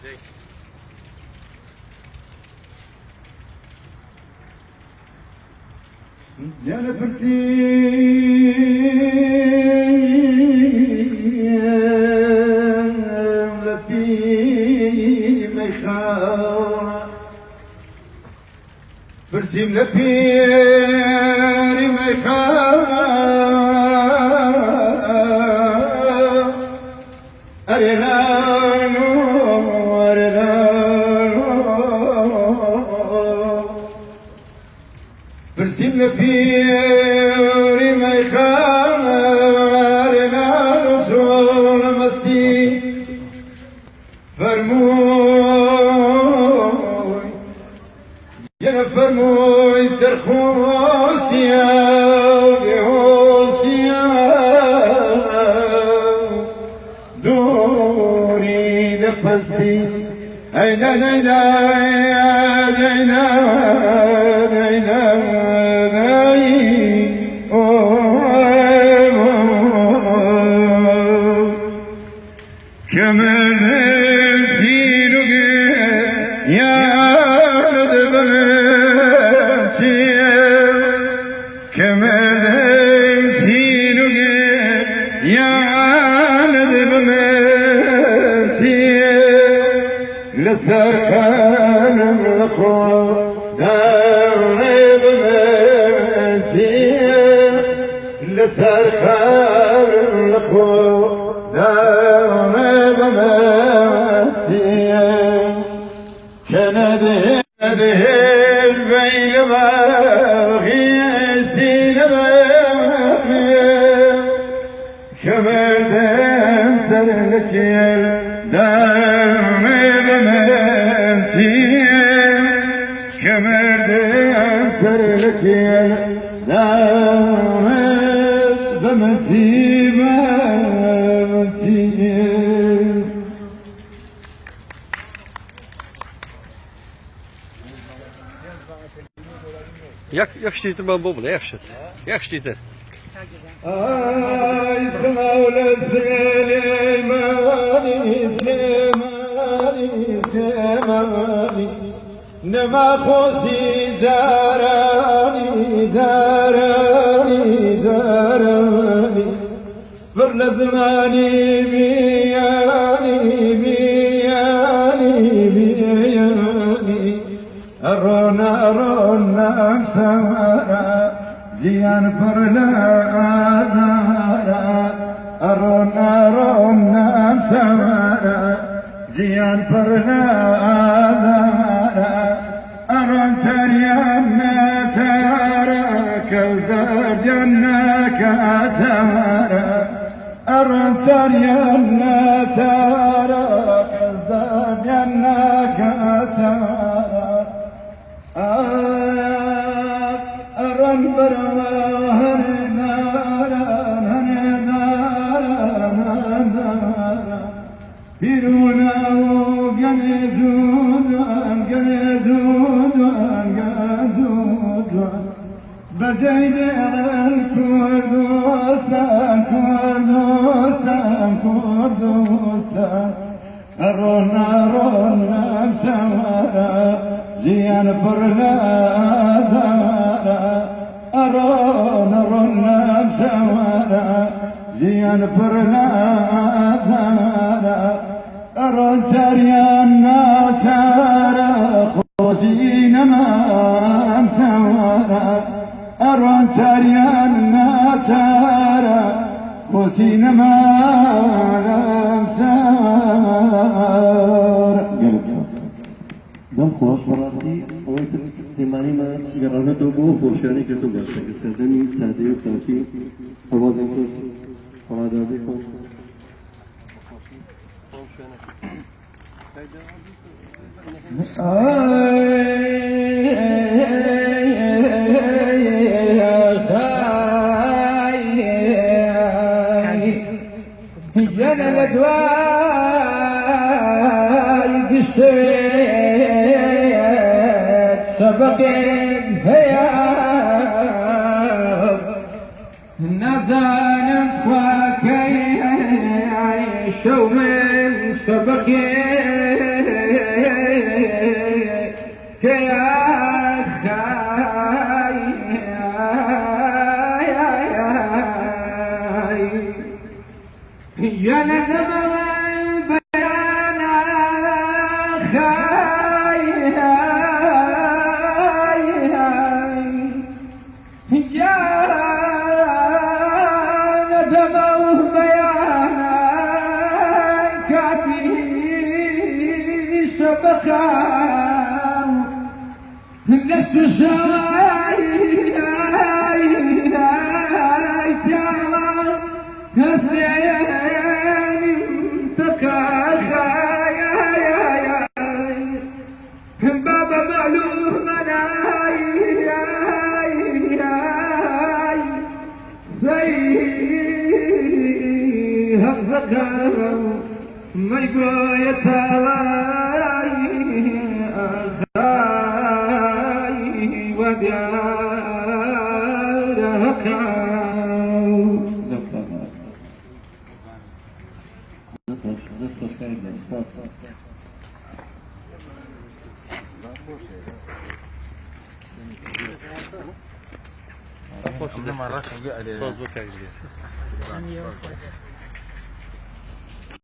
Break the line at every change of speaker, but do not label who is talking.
يا نفسي لفي مخاوة برسيم لفي مخاوة أرغانو برسيم لفي فرموي يا فرموي سرخوسيا بهوسيا دوري نفسي أين ليلى ليلى ليلى كمان يا ولد بنتي كمان سينك يا ولد بنتي لسرخان الخور داري بنتي لسرخان الخور داري بنتي كان ذهب بين باغي سينما كبرت سرلك يا دام بمنتي كبرت سرلك يا دام بمنتي
Jak zit er maar bobbelen, jak zit er.
Ay Mevla Süleymani Süleymani Süleymani Nema khosi zarani zarani zarani Verla zamani biyani biyani biyani Arona arona samara زيان فرلا آذارا أرون أرون نام سوارا زيان فرلا آذارا أرون تريان تارا كالدار جنك تارا أرون تريان تارا كالدار جنك تارا أرن برهن دارا دارا بيرونا وجنزودان جنزودان جنزودان بديد الكردستان كردستان كردستان أرون أرون نمشوارا زيان فرلا دارا أرون أرون نمشوارا زيان فرلا دارا أرون تريان ناتارا خوزين ما أمسوارا أرون تريان ناتارا خوزين ما أمسوارا
دم خوش براستی اوی استعمالی ما گرانه تو بو خوشانی که تو باشه که سردمی ساده و کافی آواز خوش آوازی خوش
جانا الادواء القسيت سبقين هيام نزان فاكي عيشوا من سبقين يا ندم البيان خاي يا ندم البيان كافي شبكة لست شواي بابا معلوم سيها الذكر ما يقول يتلاي أخاي وديارك
Söz bu kadar.